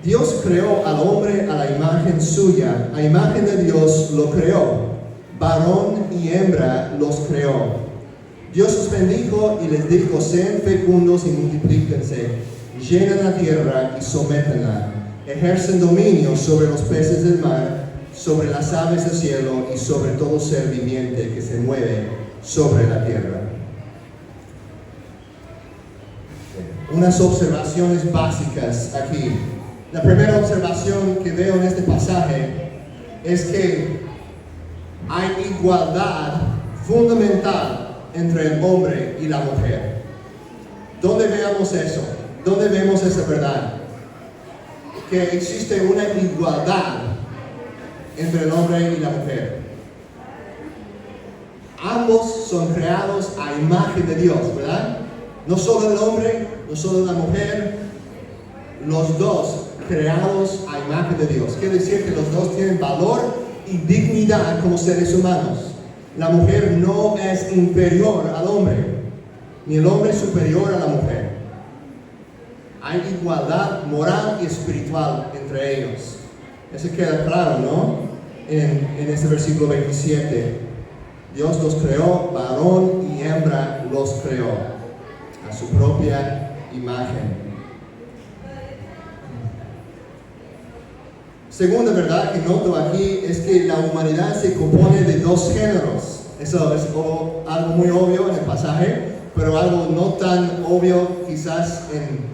Dios creó al hombre a la imagen suya, a imagen de Dios lo creó, varón y hembra los creó. Dios los bendijo y les dijo: sean fecundos y multiplíquense, llenen la tierra y sométenla, ejercen dominio sobre los peces del mar, sobre las aves del cielo y sobre todo ser viviente que se mueve sobre la tierra. Unas observaciones básicas aquí. La primera observación que veo en este pasaje es que hay igualdad fundamental entre el hombre y la mujer. ¿Dónde veamos eso? ¿Dónde vemos esa verdad? Que existe una igualdad entre el hombre y la mujer. Ambos son creados a imagen de Dios, ¿verdad? No solo el hombre, no solo la mujer, los dos creados a imagen de Dios. Quiere decir que los dos tienen valor y dignidad como seres humanos. La mujer no es inferior al hombre, ni el hombre es superior a la mujer. Hay igualdad moral y espiritual entre ellos. Eso queda claro, ¿no? En este versículo 27. Dios los creó, varón y hembra los creó, a su propia imagen. Segunda verdad que noto aquí es que la humanidad se compone de dos géneros. Eso es algo muy obvio en el pasaje, pero algo no tan obvio quizás en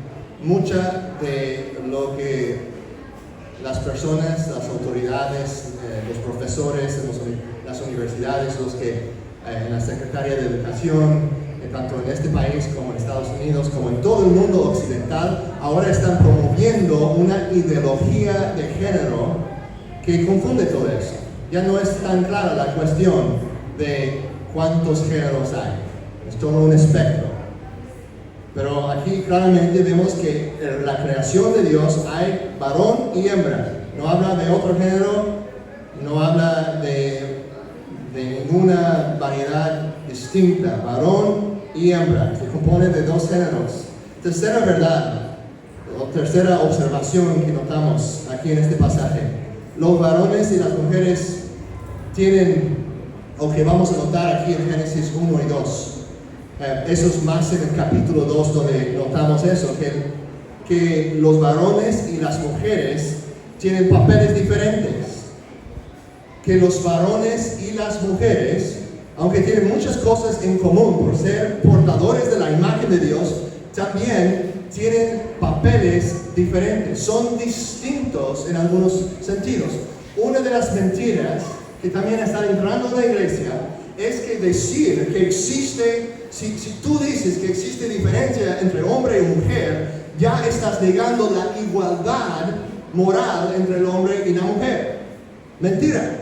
mucha de lo que las personas, las autoridades, los profesores en las universidades, los que en la Secretaría de Educación, tanto en este país como en Estados Unidos, como en todo el mundo occidental, ahora están promoviendo una ideología de género que confunde todo eso. Ya no es tan clara la cuestión de cuántos géneros hay. Es todo un espectro. Pero aquí claramente vemos que en la creación de Dios hay varón y hembra. No habla de otro género, no habla de ninguna variedad distinta. Varón y hembra, se compone de dos géneros. Tercera verdad, o tercera observación que notamos aquí en este pasaje: los varones y las mujeres tienen, o que vamos a notar aquí en Génesis 1 y 2, eso es más en el capítulo 2 donde notamos eso, que los varones y las mujeres tienen papeles diferentes, que los varones y las mujeres, aunque tienen muchas cosas en común por ser portadores de la imagen de Dios, también tienen papeles diferentes, son distintos en algunos sentidos. Una de las mentiras que también están entrando en la iglesia es que decir que existe, si tú dices que existe diferencia entre hombre y mujer, ya estás negando la igualdad moral entre el hombre y la mujer. Mentira.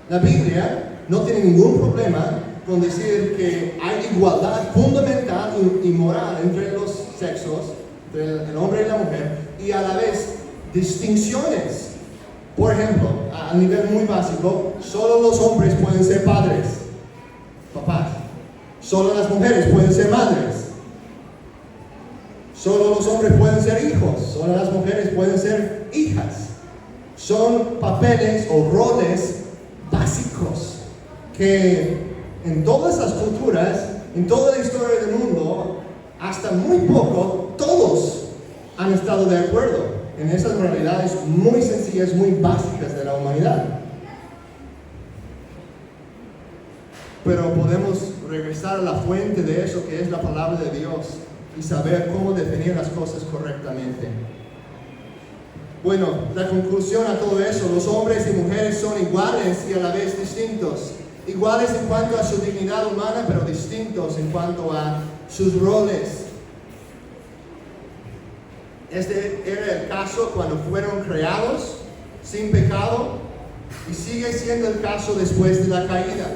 La Biblia no tiene ningún problema con decir que hay igualdad fundamental y moral entre los sexos, entre el hombre y la mujer, y a la vez distinciones. Por ejemplo, a nivel muy básico, solo los hombres pueden ser padres, papás. Solo las mujeres pueden ser madres. Solo los hombres pueden ser hijos, solo las mujeres pueden ser hijas. Son papeles o roles básicos que en todas las culturas, en toda la historia del mundo, hasta muy poco, todos han estado de acuerdo en esas realidades muy sencillas, muy básicas de la humanidad. Pero podemos regresar a la fuente de eso, que es la palabra de Dios, y saber cómo definir las cosas correctamente. Bueno, la conclusión a todo eso: los hombres y mujeres son iguales y a la vez distintos. Iguales en cuanto a su dignidad humana, pero distintos en cuanto a sus roles. Este era el caso cuando fueron creados sin pecado y sigue siendo el caso después de la caída.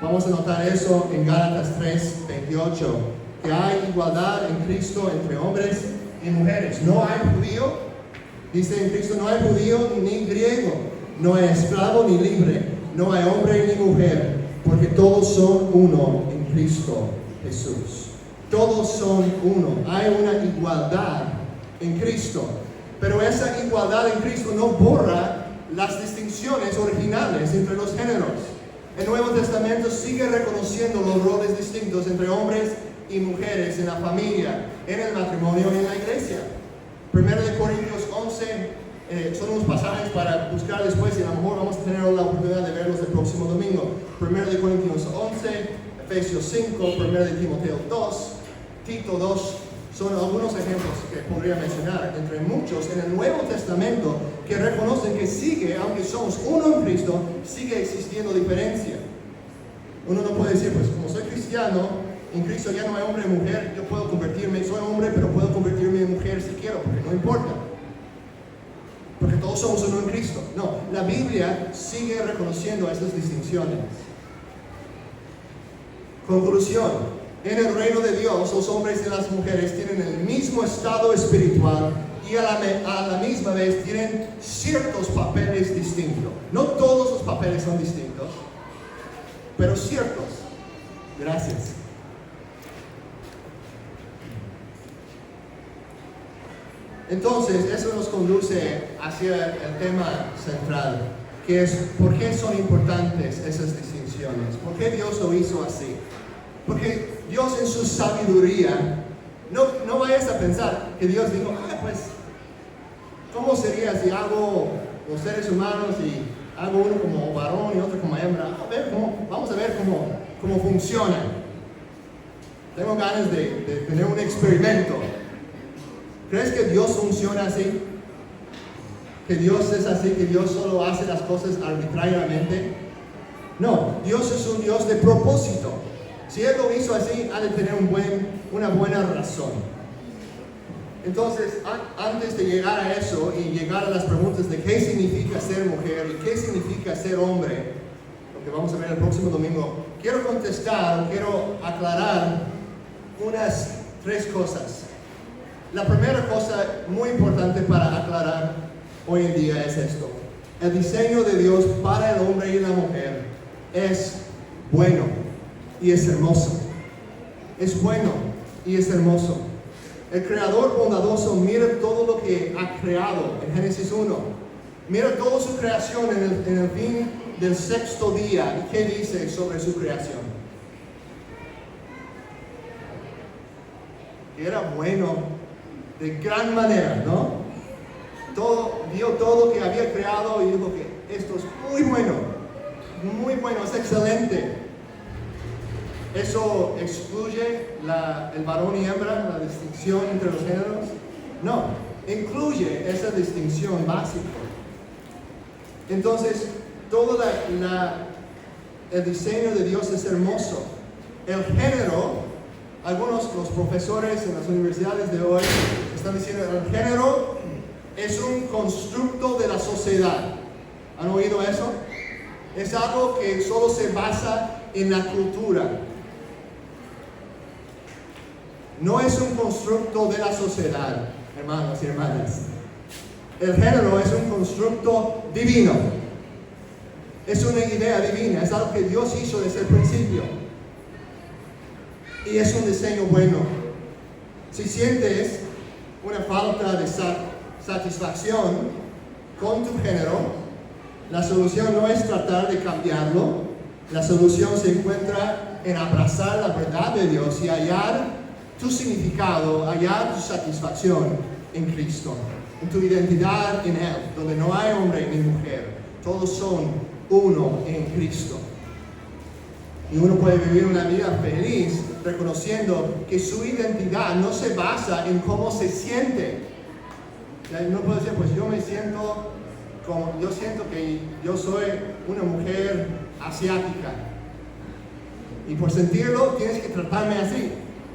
Vamos a notar eso en Gálatas 3:28, que hay igualdad en Cristo entre hombres y mujeres. No hay judío, dice en Cristo, no hay judío ni griego, no hay esclavo ni libre, no hay hombre ni mujer, porque todos son uno en Cristo Jesús. Todos son uno. Hay una igualdad en Cristo. Pero esa igualdad en Cristo no borra las distinciones originales entre los géneros. El Nuevo Testamento sigue reconociendo los roles distintos entre hombres y mujeres en la familia, en el matrimonio y en la iglesia. 1 Corintios 11 son unos pasajes para buscar después y a lo mejor vamos a tener la oportunidad de verlos el próximo domingo. 1 Corintios 11, Efesios 5, 1 Timoteo 2, Tito 2, son algunos ejemplos que podría mencionar entre muchos en el Nuevo Testamento que reconocen que sigue, aunque somos uno en Cristo, sigue existiendo diferencia. Uno no puede decir, pues como soy cristiano, en Cristo ya no hay hombre y mujer, yo puedo convertirme, soy hombre, pero puedo convertirme en mujer si quiero, porque no importa. Porque todos somos uno en Cristo. No, la Biblia sigue reconociendo esas distinciones. Conclusión. En el reino de Dios, los hombres y las mujeres tienen el mismo estado espiritual y a la misma vez tienen ciertos papeles distintos. No todos los papeles son distintos, pero ciertos. Gracias. Entonces, eso nos conduce hacia el tema central, que es ¿por qué son importantes esas distinciones? ¿Por qué Dios lo hizo así? Porque Dios en su sabiduría, no vayas a pensar que Dios dijo, pues, ¿cómo sería si hago los seres humanos y hago uno como varón y otro como hembra? Vamos a ver cómo funciona. Tengo ganas de tener un experimento. ¿Crees que Dios funciona así? ¿Que Dios es así? ¿Que Dios solo hace las cosas arbitrariamente? No, Dios es un Dios de propósito. Si Él lo hizo así, ha de tener una buena razón. Entonces, antes de llegar a eso y llegar a las preguntas de qué significa ser mujer y qué significa ser hombre, lo que vamos a ver el próximo domingo, quiero aclarar unas 3 cosas. La primera cosa muy importante para aclarar hoy en día es esto. El diseño de Dios para el hombre y la mujer es bueno y es hermoso. Es bueno y es hermoso. El Creador bondadoso mira todo lo que ha creado en Génesis 1. Mira toda su creación en el fin del 6º día. ¿Y qué dice sobre su creación? Que era bueno de gran manera, ¿no? Vio todo lo que había creado y dijo que esto es muy bueno, es excelente. ¿Eso excluye el varón y hembra, la distinción entre los géneros? No, incluye esa distinción básica. Entonces, todo el diseño de Dios es hermoso. El género, los profesores en las universidades de hoy están diciendo que el género es un constructo de la sociedad. ¿Han oído eso? Es algo que solo se basa en la cultura. No es un constructo de la sociedad, hermanos y hermanas. El género es un constructo divino. Es una idea divina, es algo que Dios hizo desde el principio. Y es un diseño bueno. Si sientes una falta de satisfacción con tu género, la solución no es tratar de cambiarlo. La solución se encuentra en abrazar la verdad de Dios y hallar tu significado, hallar tu satisfacción en Cristo, en tu identidad en Él, donde no hay hombre ni mujer, todos son uno en Cristo. Y uno puede vivir una vida feliz reconociendo que su identidad no se basa en cómo se siente. No puede decir, pues yo siento que yo soy una mujer asiática. Y por sentirlo tienes que tratarme así,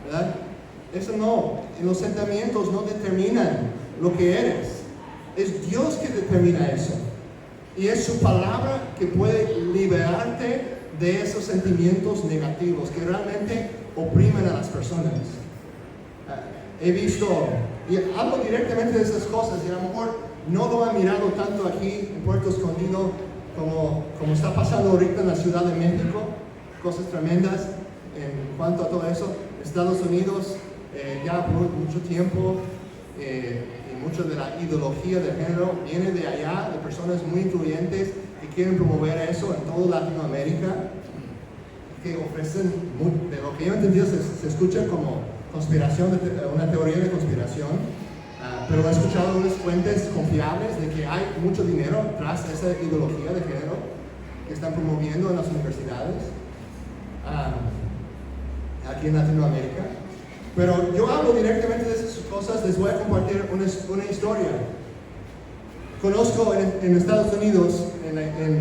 ¿verdad? Eso no, los sentimientos no determinan lo que eres. Es Dios que determina eso. Y es su palabra que puede liberarte de esos sentimientos negativos que realmente oprimen a las personas. He visto, y hablo directamente de esas cosas, y a lo mejor no lo han mirado tanto aquí en Puerto Escondido como está pasando ahorita en la Ciudad de México, cosas tremendas en cuanto a todo eso. Estados Unidos ya por mucho tiempo y mucho de la ideología de género viene de allá, de personas muy influyentes que quieren promover eso en toda Latinoamérica, que ofrecen, de lo que yo he entendido, se escucha como conspiración, una teoría de conspiración, pero he escuchado unas fuentes confiables de que hay mucho dinero tras esa ideología de género que están promoviendo en las universidades aquí en Latinoamérica. Pero yo hablo directamente de esas cosas, les voy a compartir una historia. Conozco en Estados Unidos,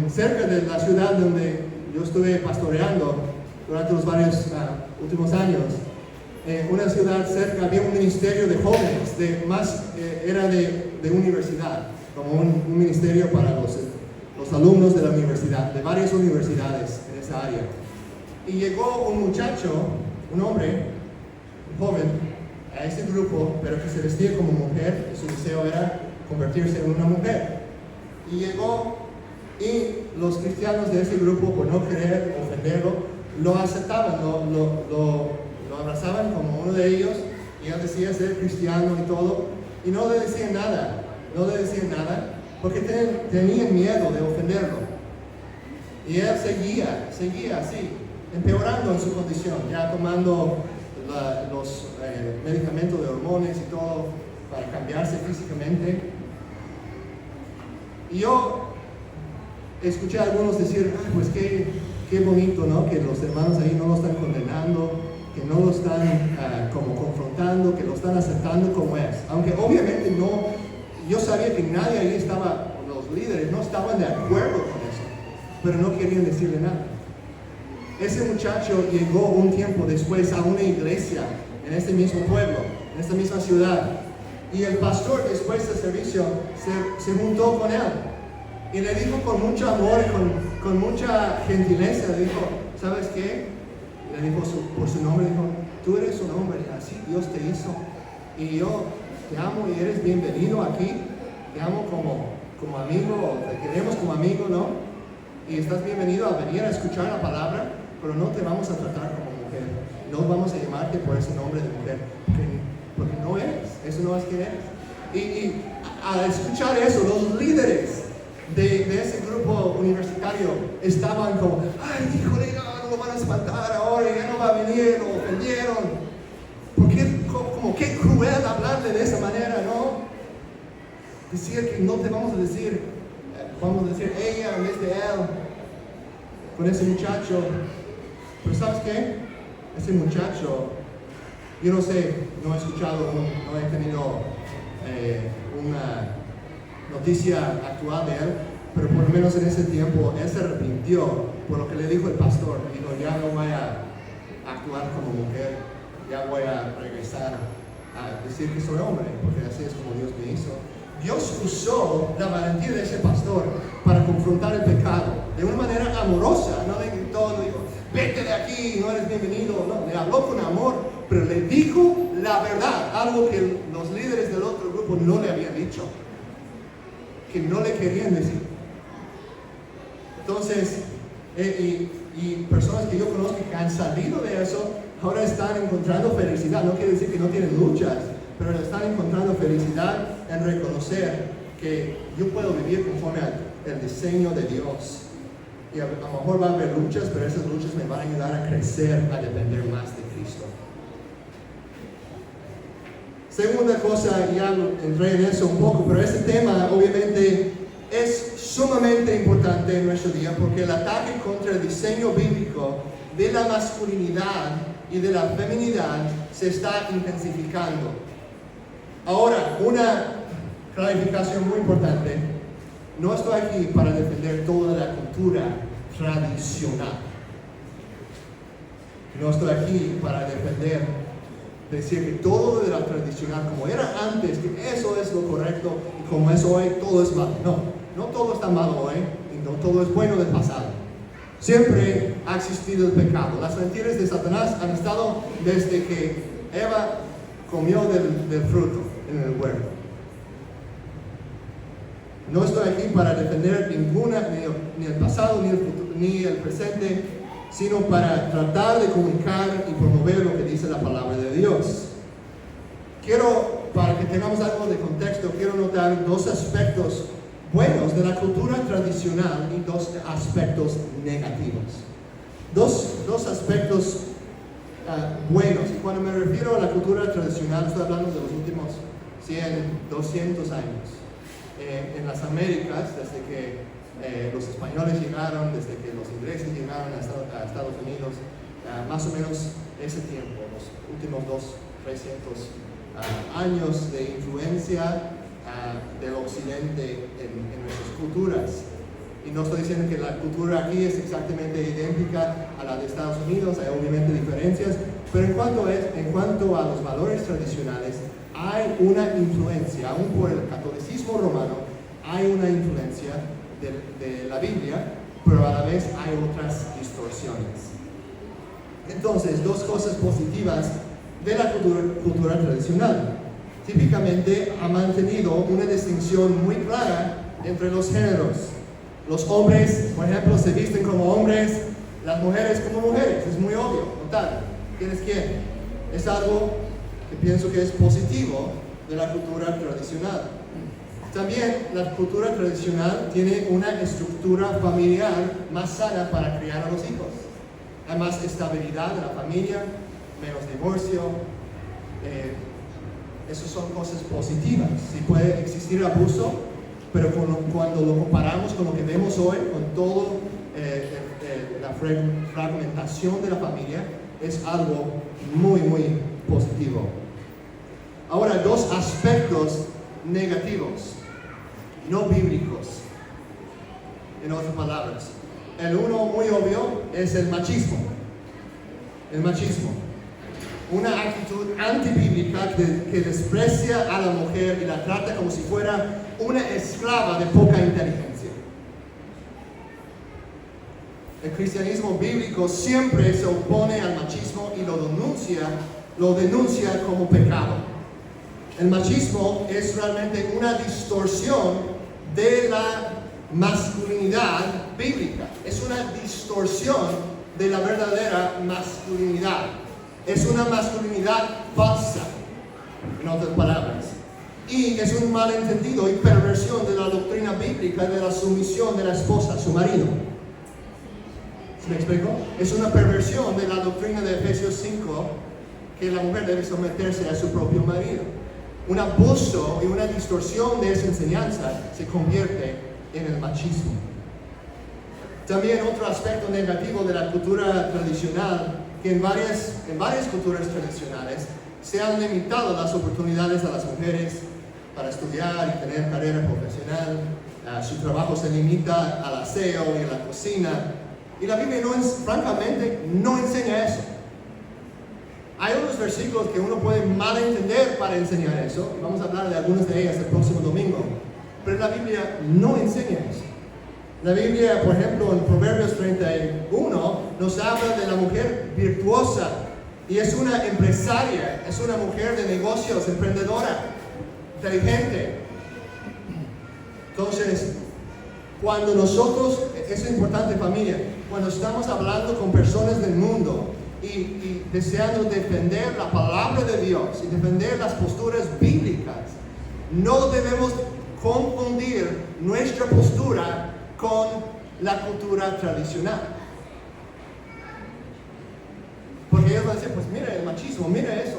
cerca de la ciudad donde yo estuve pastoreando durante los varios últimos años, una ciudad cerca había un ministerio de jóvenes, era de universidad, como un ministerio para los alumnos de la universidad, de varias universidades en esa área. Y llegó un muchacho, un hombre, un joven, a ese grupo, pero que se vestía como mujer, y su deseo era convertirse en una mujer. Y llegó, y los cristianos de ese grupo, por no querer ofenderlo, lo aceptaban, lo abrazaban como uno de ellos, y él decía ser cristiano y todo, y no le decían nada, porque tenían miedo de ofenderlo. Y él seguía así, empeorando en su condición, ya tomando los medicamentos de hormonas y todo para cambiarse físicamente. Y yo escuché a algunos decir, pues qué bonito, ¿no? Que los hermanos ahí no lo están condenando, que no lo están como confrontando, que lo están aceptando como es. Aunque obviamente no, yo sabía que nadie ahí estaba, los líderes no estaban de acuerdo con eso, pero no querían decirle nada. Ese muchacho llegó un tiempo después a una iglesia en este mismo pueblo, en esta misma ciudad, y el pastor después del servicio se juntó con él y le dijo con mucho amor y con mucha gentileza, le dijo, ¿sabes qué? Le dijo por su nombre, dijo, tú eres un hombre, así Dios te hizo, y yo te amo y eres bienvenido aquí, te amo como amigo, te queremos como amigo, ¿no? Y estás bienvenido a venir a escuchar la palabra, pero no te vamos a tratar como mujer, no vamos a llamarte por ese nombre de mujer, porque no eres, eso no es quien eres. Y al escuchar eso, los líderes de ese grupo universitario estaban como, ay, híjole, no lo van a espantar ahora, ya no va a venir, lo ofendieron. Como qué cruel hablarle de esa manera, ¿no? Decir que no te vamos a decir, vamos a decir ella en vez de él, con ese muchacho. Pero ¿sabes qué? Ese muchacho, yo no sé, no he escuchado, no he tenido una noticia actual de él, pero por lo menos en ese tiempo él se arrepintió por lo que le dijo el pastor. Dijo, ya no voy a actuar como mujer, ya voy a regresar a decir que soy hombre, porque así es como Dios me hizo. Dios usó la valentía de ese pastor para confrontar el pecado de una manera amorosa. No le gritó, no dijo, vete de aquí, no eres bienvenido. No, le habló con amor, pero le dijo la verdad, algo que los líderes del otro grupo no le habían dicho, que no le querían decir. Entonces, y personas que yo conozco que han salido de eso, ahora están encontrando felicidad. No quiere decir que no tienen luchas, pero están encontrando felicidad en reconocer que yo puedo vivir conforme al diseño de Dios. Y a lo mejor va a haber luchas, pero esas luchas me van a ayudar a crecer, a depender más de Cristo. Segunda cosa, ya entré en eso un poco, pero este tema obviamente es sumamente importante en nuestro día, porque el ataque contra el diseño bíblico de la masculinidad y de la feminidad se está intensificando. Ahora, una clarificación muy importante: no estoy aquí para defender toda la cultura tradicional. No estoy aquí para decir que todo de la tradicional, como era antes, que eso es lo correcto, y como es hoy, todo es malo. No todo está malo hoy, y no todo es bueno del pasado. Siempre ha existido el pecado. Las mentiras de Satanás han estado desde que Eva comió del fruto en el huerto. No estoy aquí para defender ninguna, ni el pasado, ni el futuro, ni el presente, sino para tratar de comunicar y promover lo que dice la palabra de Dios. Quiero para que tengamos algo de contexto, quiero notar dos aspectos buenos de la cultura tradicional y dos aspectos negativos. Dos aspectos buenos. Y cuando me refiero a la cultura tradicional, estoy hablando de los últimos 100, 200 años. En las Américas, desde que los españoles llegaron, desde que los ingleses llegaron a Estados Unidos, más o menos ese tiempo, los últimos 300 años de influencia del occidente en nuestras culturas. Y no estoy diciendo que la cultura aquí es exactamente idéntica a la de Estados Unidos, hay obviamente diferencias, pero en cuanto a los valores tradicionales, hay una influencia, aún por el catolicismo romano, hay una influencia de la Biblia, pero a la vez hay otras distorsiones. Entonces, dos cosas positivas de la cultura tradicional. Típicamente ha mantenido una distinción muy clara entre los géneros. Los hombres, por ejemplo, se visten como hombres, las mujeres como mujeres. Es muy obvio, notar quién es quién. Es algo que pienso que es positivo de la cultura tradicional. También la cultura tradicional tiene una estructura familiar más sana para criar a los hijos. Hay más estabilidad de la familia, menos divorcio. Esas son cosas positivas. Sí puede existir abuso, pero cuando lo comparamos con lo que vemos hoy, con toda la fragmentación de la familia, es algo muy, muy positivo. Ahora, dos aspectos negativos, no bíblicos, en otras palabras. El uno muy obvio es el machismo. El machismo. Una actitud antibíblica que desprecia a la mujer y la trata como si fuera una esclava de poca inteligencia. El cristianismo bíblico siempre se opone al machismo y lo denuncia como pecado. El machismo es realmente una distorsión de la masculinidad bíblica. Es una distorsión de la verdadera masculinidad. Es una masculinidad falsa, en otras palabras. Y es un malentendido y perversión de la doctrina bíblica de la sumisión de la esposa a su marido. ¿Se me explico? Es una perversión de la doctrina de Efesios 5 que la mujer debe someterse a su propio marido. Un abuso y una distorsión de esa enseñanza se convierte en el machismo. También otro aspecto negativo de la cultura tradicional, que en varias culturas tradicionales se han limitado las oportunidades a las mujeres para estudiar y tener carrera profesional. Su trabajo se limita al aseo y a la cocina. Y la Biblia francamente no enseña eso. Hay unos versículos que uno puede malentender para enseñar eso. Vamos a hablar de algunas de ellas el próximo domingo. Pero la Biblia no enseña eso. La Biblia, por ejemplo, en Proverbios 31, nos habla de la mujer virtuosa. Y es una empresaria, es una mujer de negocios, emprendedora, inteligente. Entonces, cuando nosotros, eso es importante familia, cuando estamos hablando con personas del mundo y deseando defender la palabra de Dios y defender las posturas bíblicas, no debemos confundir nuestra postura con la cultura tradicional. Porque ellos van a decir, pues mira el machismo, mira eso,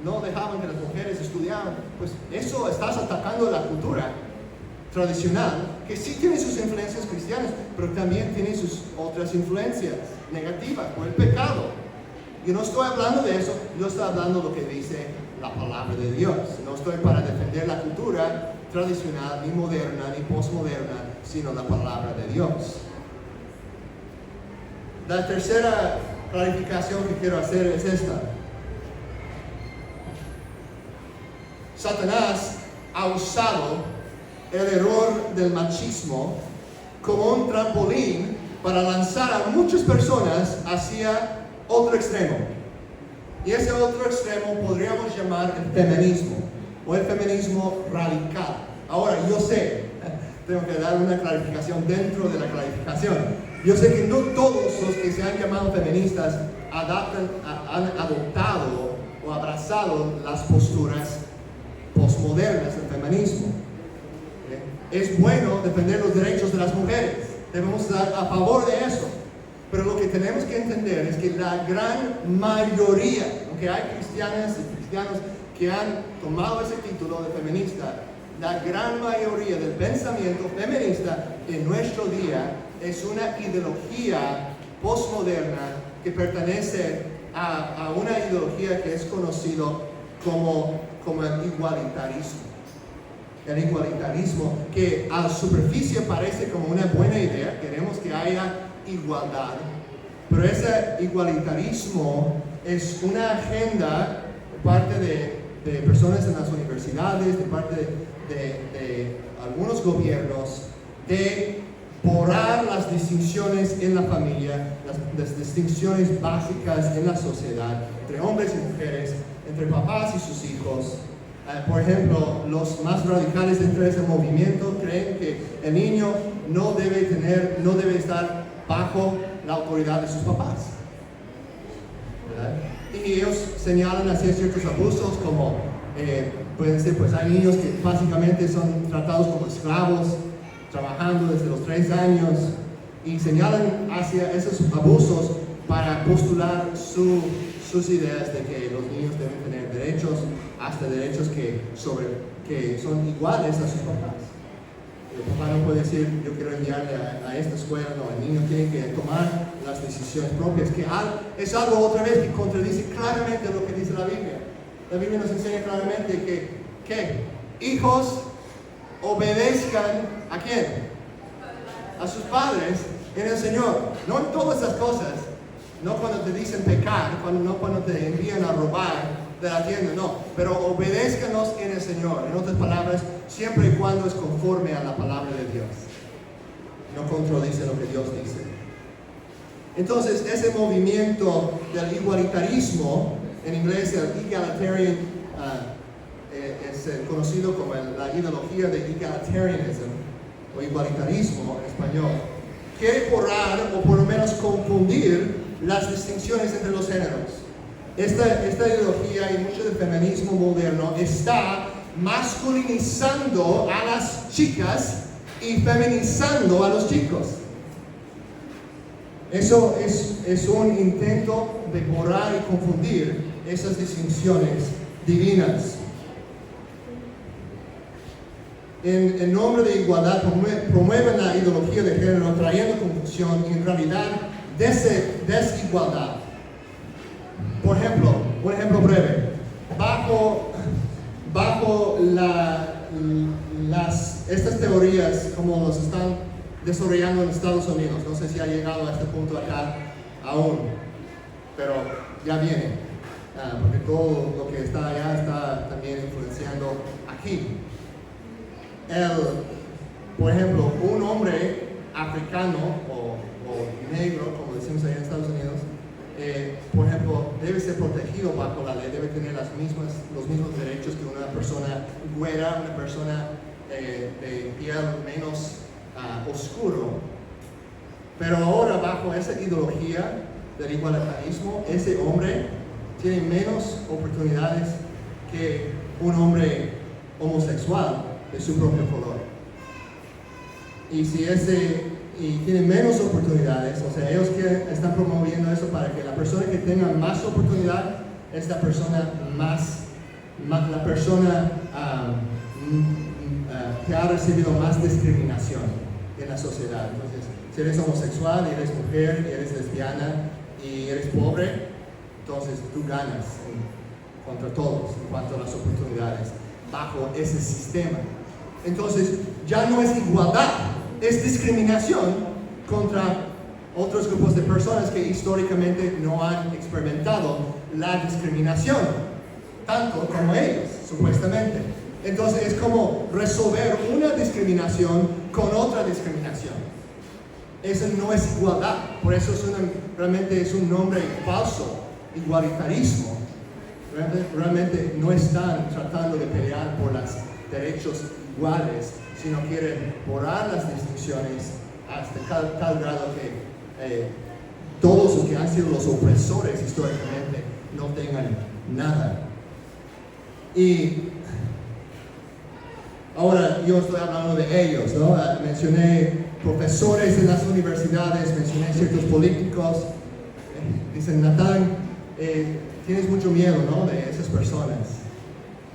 no dejaban que las mujeres estudiaran. Pues eso estás atacando la cultura tradicional, que sí tiene sus influencias cristianas, pero también tiene sus otras influencias negativas, por el pecado. Yo no estoy hablando de eso, yo estoy hablando de lo que dice la palabra de Dios. No estoy para defender la cultura tradicional, ni moderna, ni postmoderna, sino la palabra de Dios. La tercera clarificación que quiero hacer es esta. Satanás ha usado el error del machismo como un trampolín para lanzar a muchas personas hacia otro extremo. Y ese otro extremo podríamos llamar el feminismo o el feminismo radical. Ahora, yo sé, tengo que dar una clarificación dentro de la clarificación. Yo sé que no todos los que se han llamado feministas han adoptado o abrazado las posturas posmodernas del feminismo. Es bueno defender los derechos de las mujeres, debemos estar a favor de eso, pero lo que tenemos que entender es que la gran mayoría, aunque hay cristianas y cristianos que han tomado ese título de feminista, la gran mayoría del pensamiento feminista en nuestro día es una ideología postmoderna que pertenece a una ideología que es conocido como el igualitarismo. El igualitarismo, que a la superficie parece como una buena idea, queremos que haya igualdad, pero ese igualitarismo es una agenda de parte de personas en las universidades, de parte de algunos gobiernos, de borrar las distinciones en la familia, las distinciones básicas en la sociedad, entre hombres y mujeres, entre papás y sus hijos. Por ejemplo, los más radicales dentro de ese movimiento creen que el niño no debe estar bajo la autoridad de sus papás, ¿verdad? Y ellos señalan hacia ciertos abusos como pueden ser, pues hay niños que básicamente son tratados como esclavos, trabajando desde los 3 años, y señalan hacia esos abusos para postular sus ideas de que los niños deben tener derechos, hasta derechos que son iguales a sus papás. El papá no puede decir, yo quiero enviarle a esta escuela, no, el niño tiene que tomar las decisiones propias, que es algo otra vez que contradice claramente lo que dice la Biblia. La Biblia nos enseña claramente que hijos obedezcan ¿a quién? A sus padres en el Señor, no en todas esas cosas, no cuando te dicen pecar, no cuando te envían a robar de la tienda, no, pero obedézcanos en el Señor. En otras palabras, siempre y cuando es conforme a la palabra de Dios, no contradice lo que Dios dice. Entonces, ese movimiento del igualitarismo, en inglés el egalitarian, es conocido como la ideología de egalitarianism o igualitarismo en español, quiere borrar o por lo menos confundir las distinciones entre los géneros. Esta ideología y mucho del feminismo moderno está masculinizando a las chicas y feminizando a los chicos. Eso es un intento de borrar y confundir esas distinciones divinas. En nombre de igualdad promueven la ideología de género, trayendo confusión y en realidad desigualdad. Por ejemplo, un ejemplo breve. Bajo estas teorías, como los están desarrollando en Estados Unidos, no sé si ha llegado a este punto acá aún, pero ya viene, porque todo lo que está allá está también influenciando aquí. Por ejemplo, un hombre africano o negro, como decimos allá en Estados Unidos, por ejemplo, debe ser protegido bajo la ley, debe tener los mismos derechos que una persona güera, una persona de piel menos oscuro. Pero ahora, bajo esa ideología del igualitarismo, ese hombre tiene menos oportunidades que un hombre homosexual de su propio color. Y tiene menos oportunidades, o sea, ellos están promoviendo eso para que la persona que tenga más oportunidad es la persona la persona que ha recibido más discriminación en la sociedad. Entonces, si eres homosexual, y eres mujer, y eres lesbiana, y eres pobre, entonces tú ganas contra todos en cuanto a las oportunidades bajo ese sistema. Entonces, ya no es igualdad, es discriminación contra otros grupos de personas que históricamente no han experimentado la discriminación, tanto como ellos, supuestamente. Entonces es como resolver una discriminación con otra discriminación. Eso no es igualdad, por eso realmente es un nombre falso, igualitarismo. Realmente no están tratando de pelear por los derechos iguales, sino quieren borrar las distinciones hasta tal grado que todos los que han sido los opresores históricamente no tengan nada. Y Ahora, yo estoy hablando de ellos, ¿no? Mencioné profesores en las universidades, mencioné ciertos políticos. Dicen, Natán, tienes mucho miedo, ¿no? De esas personas,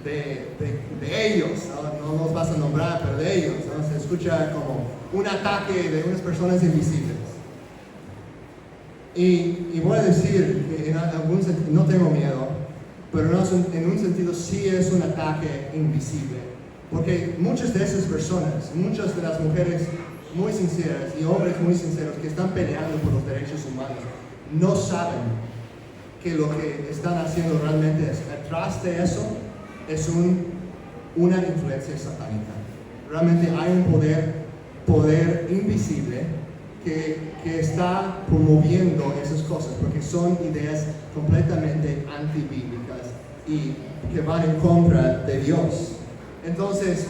de ellos, ¿no? No los vas a nombrar, pero de ellos, ¿no? Se escucha como un ataque de unas personas invisibles. Y voy a decir que en algún sentido, no tengo miedo, pero en un sentido sí es un ataque invisible. Porque muchas de esas personas, muchas de las mujeres muy sinceras y hombres muy sinceros que están peleando por los derechos humanos, no saben que lo que están haciendo realmente es, atrás de eso, es una influencia satánica. Realmente hay un poder invisible que está promoviendo esas cosas, porque son ideas completamente antibíblicas y que van en contra de Dios. Entonces,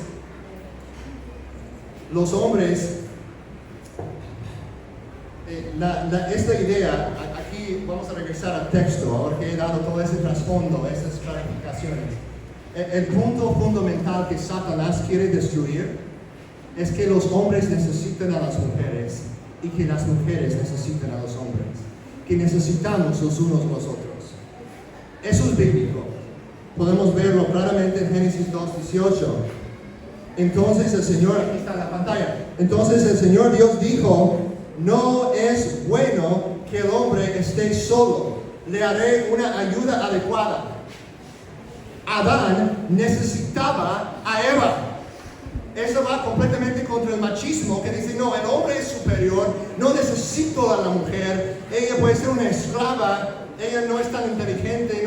los hombres, esta idea, aquí vamos a regresar al texto, ahora que he dado todo ese trasfondo, esas clarificaciones. El punto fundamental que Satanás quiere destruir es que los hombres necesitan a las mujeres y que las mujeres necesitan a los hombres, que necesitamos los unos los otros. Eso es bíblico. Podemos verlo claramente en Génesis 2:18. Entonces el Señor, aquí está en la pantalla, entonces el Señor Dios dijo, no es bueno que el hombre esté solo, le haré una ayuda adecuada. Adán necesitaba a Eva. Eso va completamente contra el machismo que dice, no, el hombre es superior, no necesito a la mujer, ella puede ser una esclava, ella no es tan inteligente,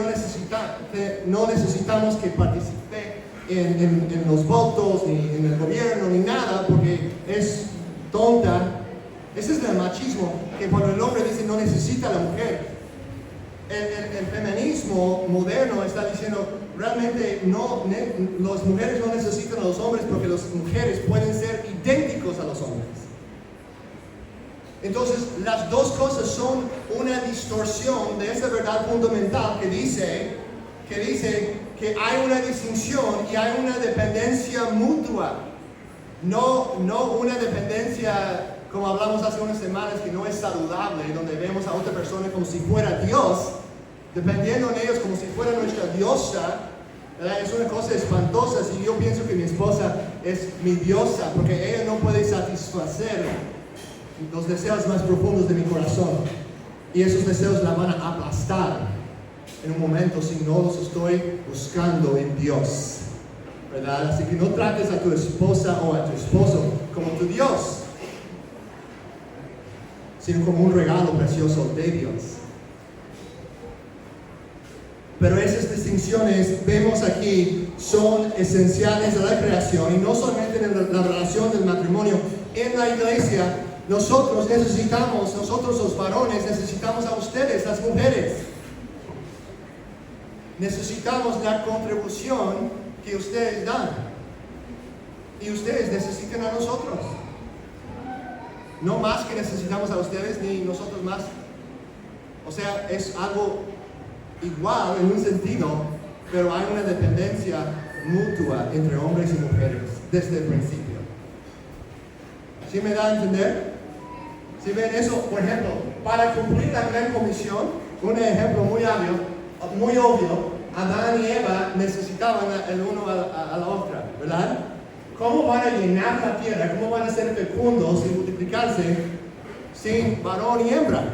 no necesitamos que participe en los votos, ni en el gobierno, ni nada, porque es tonta. Ese es el machismo, que cuando el hombre dice no necesita a la mujer. El feminismo moderno está diciendo, realmente las mujeres no necesitan a los hombres porque las mujeres pueden ser idénticos a los hombres. Entonces, las dos cosas son una distorsión de esa verdad fundamental que dice que hay una distinción y hay una dependencia mutua. No una dependencia, como hablamos hace unas semanas, que no es saludable, donde vemos a otra persona como si fuera Dios, dependiendo en ellos como si fuera nuestra diosa, ¿verdad? Es una cosa espantosa si yo pienso que mi esposa es mi diosa, porque ella no puede satisfacer los deseos más profundos de mi corazón, y esos deseos la van a aplastar en un momento si no los estoy buscando en Dios, ¿verdad? Así que no trates a tu esposa o a tu esposo como tu Dios, sino como un regalo precioso de Dios. Pero esas distinciones, vemos aquí, son esenciales a la creación, y no solamente en la relación del matrimonio. En la iglesia, nosotros los varones necesitamos a ustedes, las mujeres. Necesitamos la contribución que ustedes dan, y ustedes necesitan a nosotros. No más que necesitamos a ustedes, ni nosotros más. O sea, es algo igual en un sentido, pero hay una dependencia mutua entre hombres y mujeres desde el principio. ¿Sí me da a entender? ¿Sí ven eso? Por ejemplo, para cumplir la gran comisión, un ejemplo muy obvio, Adán y Eva necesitaban el uno a la otra, ¿verdad? ¿Cómo van a llenar la tierra? ¿Cómo van a ser fecundos y multiplicarse sin varón y hembra?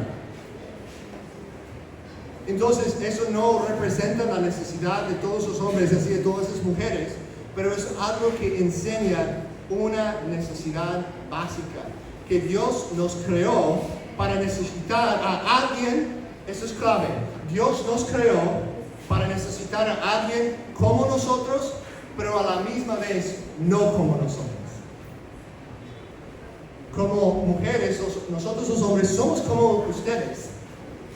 Entonces, eso no representa la necesidad de todos los hombres, así de todas las mujeres, pero es algo que enseña una necesidad básica, que Dios nos creó para necesitar a alguien. Eso es clave. Dios nos creó para necesitar a alguien como nosotros, pero a la misma vez no como nosotros. Como mujeres, nosotros los hombres somos como ustedes,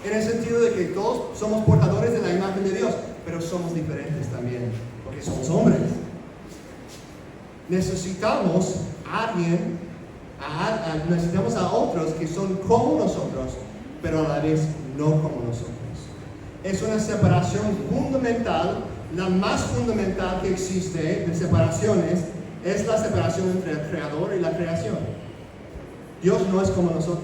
en el sentido de que todos somos portadores de la imagen de Dios, pero somos diferentes también, porque somos hombres. Necesitamos a alguien, necesitamos a otros que son como nosotros, pero a la vez no como nosotros. Es una separación fundamental, la más fundamental que existe de separaciones, es la separación entre el creador y la creación. Dios no es como nosotros.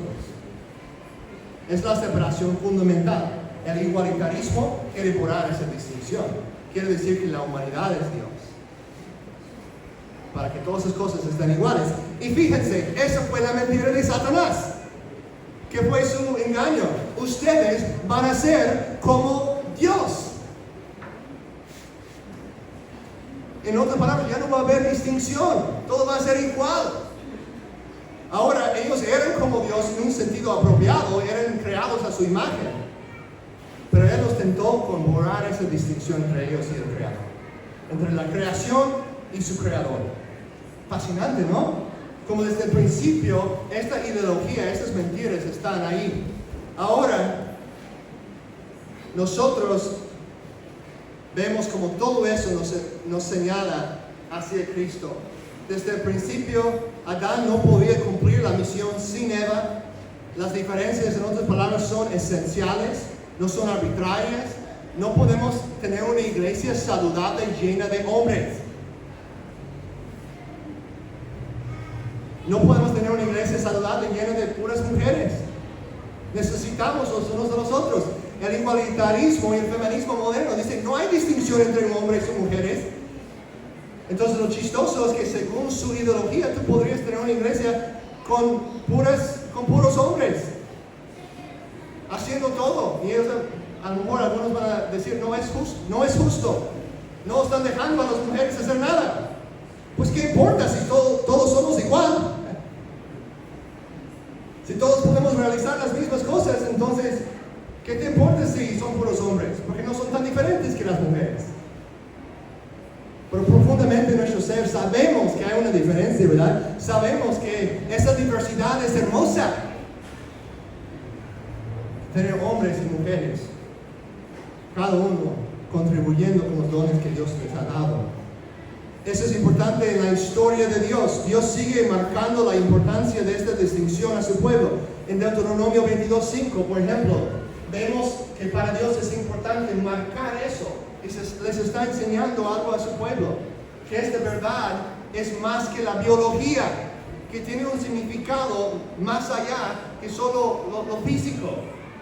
Es la separación fundamental. El igualitarismo quiere borrar esa distinción. Quiere decir que la humanidad es Dios, para que todas esas cosas estén iguales. Y fíjense, esa fue la mentira de Satanás. ¿Qué fue su engaño? Ustedes van a ser como Dios. En otras palabras, ya no va a haber distinción. Todo va a ser igual. Ahora, ellos eran como Dios en un sentido apropiado, eran creados a su imagen. Pero Él los tentó con borrar esa distinción entre ellos y el Creador. Entre la creación y su Creador. Fascinante, ¿no? Como desde el principio, esta ideología, estas mentiras están ahí. Ahora, nosotros vemos como todo eso nos señala hacia Cristo. Desde el principio, Adán no podía cumplir la misión sin Eva. Las diferencias, en otras palabras, son esenciales, no son arbitrarias. No podemos tener una iglesia saludable llena de hombres. No podemos tener una iglesia saludable llena de puras mujeres. Necesitamos los unos de los otros. El igualitarismo y el feminismo moderno dicen no hay distinción entre hombres y mujeres. Entonces lo chistoso es que según su ideología tú podrías tener una iglesia con puros hombres haciendo todo. Y ellos, a lo mejor algunos van a decir no es justo. No están dejando a las mujeres hacer nada. Pues qué importa si todos somos igual. Si todos podemos realizar las mismas cosas, entonces ¿qué te importa si son puros hombres? Porque no son tan diferentes que las mujeres. Pero profundamente en nuestro ser sabemos que hay una diferencia, ¿verdad? Sabemos que esa diversidad es hermosa. Tener hombres y mujeres, cada uno contribuyendo con los dones que Dios les ha dado. Eso es importante en la historia de Dios. Dios sigue marcando la importancia de esta distinción a su pueblo. En Deuteronomio 22:5, por ejemplo, vemos que para Dios es importante marcar eso. Y les está enseñando algo a su pueblo. Que esta verdad es más que la biología. Que tiene un significado más allá que solo lo físico.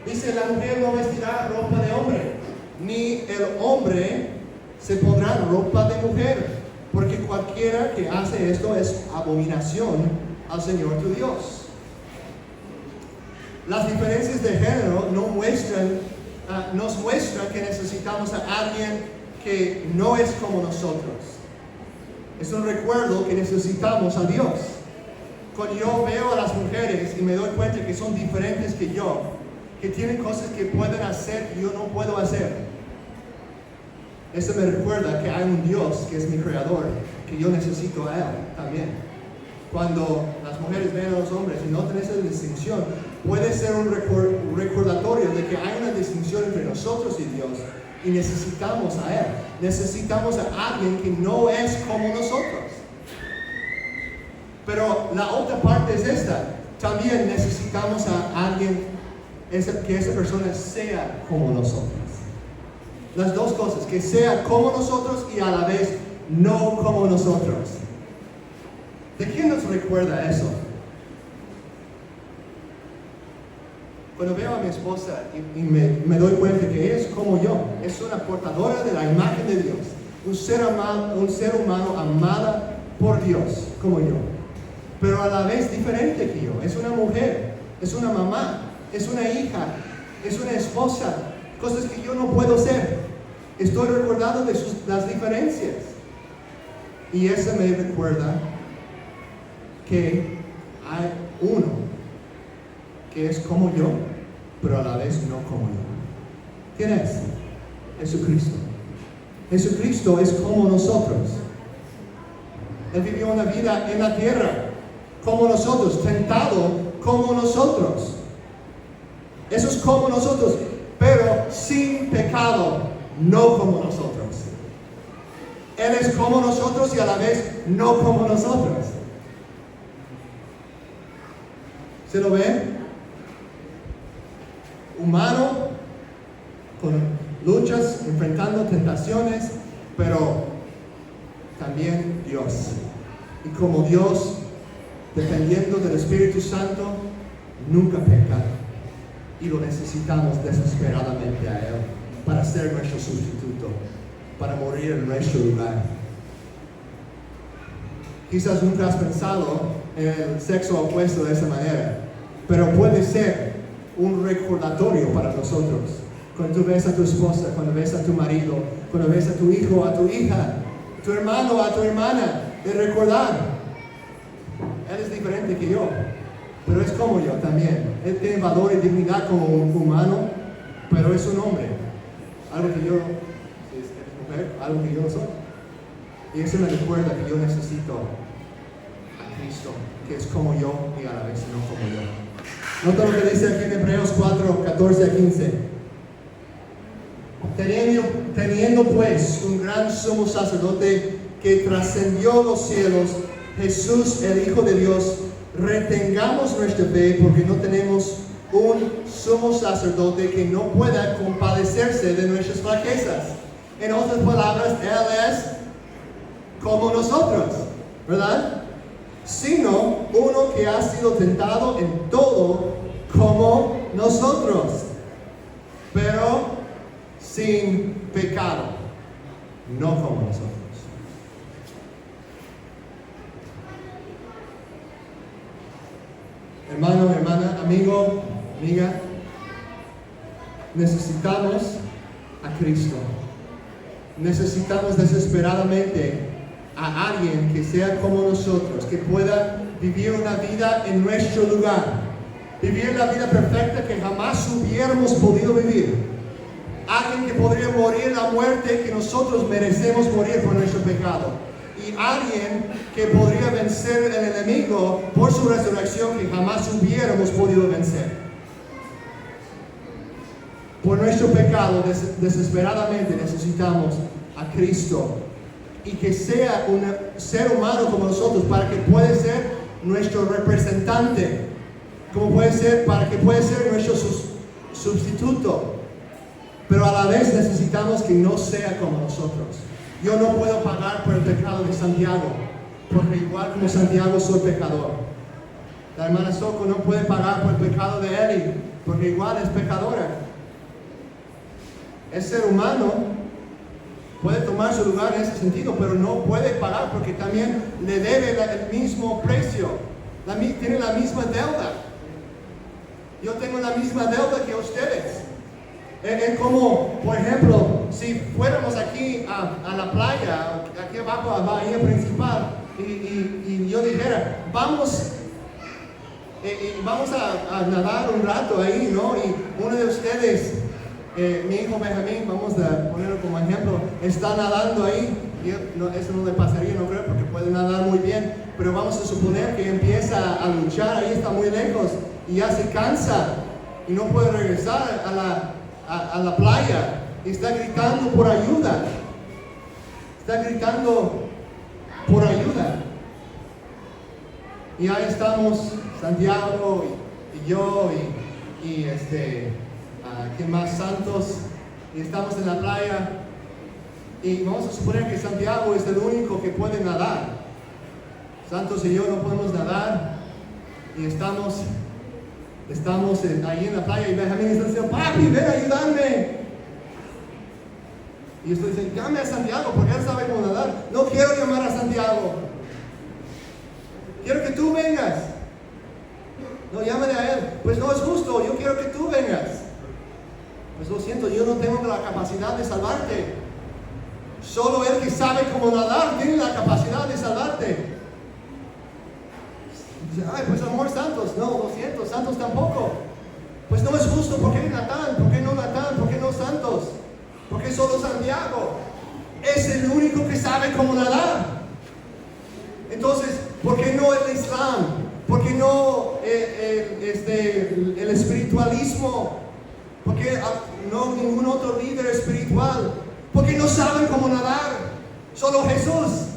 Dice, la mujer no vestirá ropa de hombre. Ni el hombre se pondrá ropa de mujer. Porque cualquiera que hace esto es abominación al Señor tu Dios. Las diferencias de género nos muestran que necesitamos a alguien que no es como nosotros. Es un recuerdo que necesitamos a Dios. Cuando yo veo a las mujeres y me doy cuenta que son diferentes que yo, que tienen cosas que pueden hacer que yo no puedo hacer, eso me recuerda que hay un Dios que es mi creador, que yo necesito a Él también. Cuando las mujeres ven a los hombres y notan esa distinción, puede ser un recordatorio de que hay una distinción entre nosotros y Dios y necesitamos a Él. Necesitamos a alguien que no es como nosotros. Pero la otra parte es esta. También necesitamos a alguien que esa persona sea como nosotros. Las dos cosas, que sea como nosotros y a la vez no como nosotros. ¿De quién nos recuerda eso? Cuando veo a mi esposa y me doy cuenta que ella es como yo, es una portadora de la imagen de Dios, un ser humano amada por Dios, como yo, pero a la vez diferente que yo. Es una mujer, es una mamá, es una hija, es una esposa, cosas que yo no puedo ser. Estoy recordando de las diferencias. Y eso me recuerda que hay uno que es como yo, pero a la vez no como yo. ¿Quién es? Jesucristo. Jesucristo es como nosotros. Él vivió una vida en la tierra, como nosotros, tentado como nosotros. Eso es como nosotros, pero sin pecado, no como nosotros. Él es como nosotros y a la vez no como nosotros. ¿Se lo ven? Humano, con luchas, enfrentando tentaciones, pero también Dios. Y como Dios, dependiendo del Espíritu Santo, nunca peca. Y lo necesitamos desesperadamente a Él para ser nuestro sustituto, para morir en nuestro lugar. Quizás nunca has pensado en el sexo opuesto de esa manera, pero puede ser un recordatorio para nosotros. Cuando tú ves a tu esposa, cuando ves a tu marido, cuando ves a tu hijo, a tu hija, a tu hermano, a tu hermana, de recordar, él es diferente que yo, pero es como yo también. Él tiene valor y dignidad como un humano, pero es un hombre. Algo que yo, si eres mujer, algo que yo no soy. Y eso me recuerda que yo necesito a Cristo, que es como yo y a la vez no como yo. Nota lo que dice aquí en Hebreos 4, 14 a 15. Teniendo pues un gran sumo sacerdote que trascendió los cielos, Jesús, el Hijo de Dios, retengamos nuestra fe, porque no tenemos un sumo sacerdote que no pueda compadecerse de nuestras flaquezas. En otras palabras, Él es como nosotros, ¿verdad? Sino uno que ha sido tentado en todo como nosotros, pero sin pecado, no como nosotros. Hermano, hermana, amigo, amiga, necesitamos a Cristo. Necesitamos desesperadamente a alguien que sea como nosotros, que pueda vivir una vida en nuestro lugar, vivir la vida perfecta que jamás hubiéramos podido vivir. Alguien que podría morir la muerte que nosotros merecemos morir por nuestro pecado. Y alguien que podría vencer el enemigo por su resurrección que jamás hubiéramos podido vencer. Por nuestro pecado desesperadamente necesitamos a Cristo. Y que sea un ser humano como nosotros para que pueda ser nuestro representante. Para que pueda ser nuestro sustituto. Pero a la vez necesitamos que no sea como nosotros. Yo no puedo pagar por el pecado de Santiago, porque igual como Santiago soy pecador. La hermana Soco no puede pagar por el pecado de Eli, porque igual es pecadora. El ser humano puede tomar su lugar en ese sentido, pero no puede pagar porque también le debe el mismo precio. Tiene la misma deuda. Yo tengo la misma deuda que ustedes. Es como, por ejemplo, si fuéramos aquí a la playa, aquí abajo a la bahía principal, y yo dijera, vamos a nadar un rato ahí, ¿no? Y uno de ustedes, mi hijo Benjamín, vamos a ponerlo como ejemplo, está nadando ahí, y eso no le pasaría, no creo, porque puede nadar muy bien, pero vamos a suponer que empieza a luchar, ahí está muy lejos, y ya se cansa, y no puede regresar a la playa, y está gritando por ayuda. Está gritando por ayuda. Y ahí estamos, Santiago y yo y ¿quién más? Santos, y estamos en la playa. Y vamos a suponer que Santiago es el único que puede nadar. Santos y yo no podemos nadar. Y estamos ahí en la playa y Benjamín está diciendo, papi, ven a ayudarme. Y yo estoy diciendo, llame a Santiago porque él sabe cómo nadar. No quiero llamar a Santiago. Quiero que tú vengas. No, llámale a él. Pues no es justo, yo quiero que tú vengas. Pues lo siento, yo no tengo la capacidad de salvarte. Solo él que sabe cómo nadar tiene la capacidad de salvarte. Dice, ay, pues amor Santos, no, lo siento, Santos tampoco. Pues no es justo, ¿por qué Natán? ¿Por qué no Natán? ¿Por qué no Santos? ¿Por qué solo Santiago? Es el único que sabe cómo nadar. Entonces, ¿por qué no el Islam? ¿Por qué no el espiritualismo? ¿Por qué no ningún otro líder espiritual? ¿Por qué no saben cómo nadar? Solo Jesús.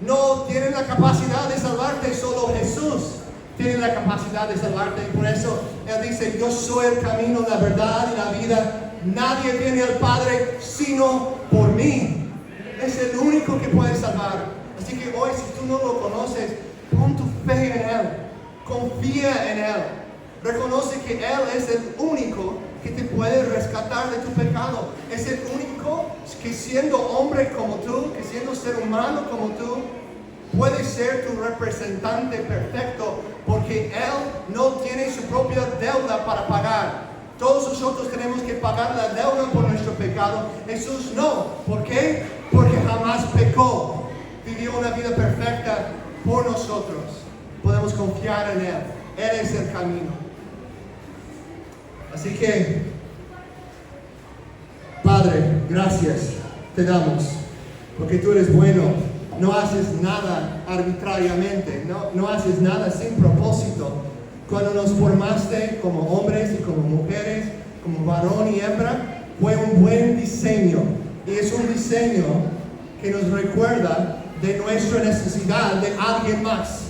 No tienen la capacidad de salvarte, solo Jesús tiene la capacidad de salvarte. Y por eso Él dice, yo soy el camino, la verdad y la vida. Nadie viene al Padre sino por mí. Es el único que puede salvar. Así que hoy, si tú no lo conoces, pon tu fe en Él, confía en Él, reconoce que Él es el único que te puede rescatar de tu pecado. Es el único que, siendo hombre como tú, que siendo ser humano como tú, puede ser tu representante perfecto, porque Él no tiene su propia deuda para pagar. Todos nosotros tenemos que pagar la deuda por nuestro pecado. Jesús no. ¿Por qué? Porque jamás pecó. Vivió una vida perfecta por nosotros. Podemos confiar en Él. Él es el camino. Así que, Padre, gracias te damos, porque tú eres bueno. No haces nada arbitrariamente, no haces nada sin propósito. Cuando nos formaste como hombres y como mujeres, como varón y hembra, fue un buen diseño. Y es un diseño que nos recuerda de nuestra necesidad de alguien más.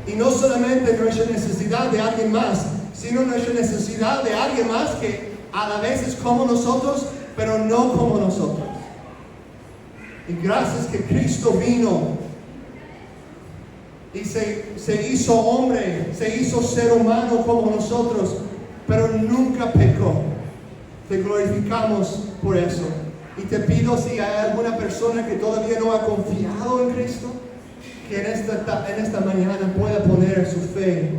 Y no solamente nuestra necesidad de alguien más, sino nuestra necesidad de alguien más que a la vez es como nosotros, pero no como nosotros. Y gracias que Cristo vino y se hizo hombre, se hizo ser humano como nosotros, pero nunca pecó. Te glorificamos por eso. Y te pido, si hay alguna persona que todavía no ha confiado en Cristo, que en esta mañana pueda poner su fe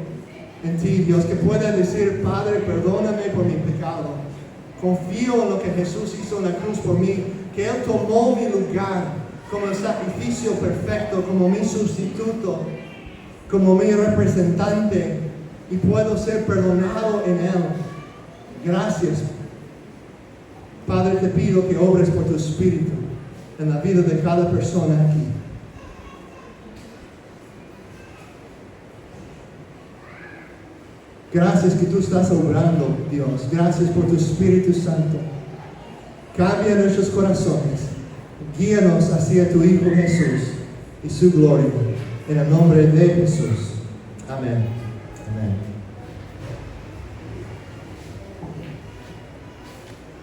en ti, Dios, que pueda decir: Padre, perdóname por mi pecado. Confío en lo que Jesús hizo en la cruz por mí, que Él tomó mi lugar como el sacrificio perfecto, como mi sustituto, como mi representante, y puedo ser perdonado en Él. Gracias. Padre, te pido que obres por tu Espíritu en la vida de cada persona aquí. Gracias que tú estás obrando, Dios. Gracias por tu Espíritu Santo. Cambia nuestros corazones. Guíanos hacia tu Hijo Jesús y su gloria. En el nombre de Jesús. Amén. Amén.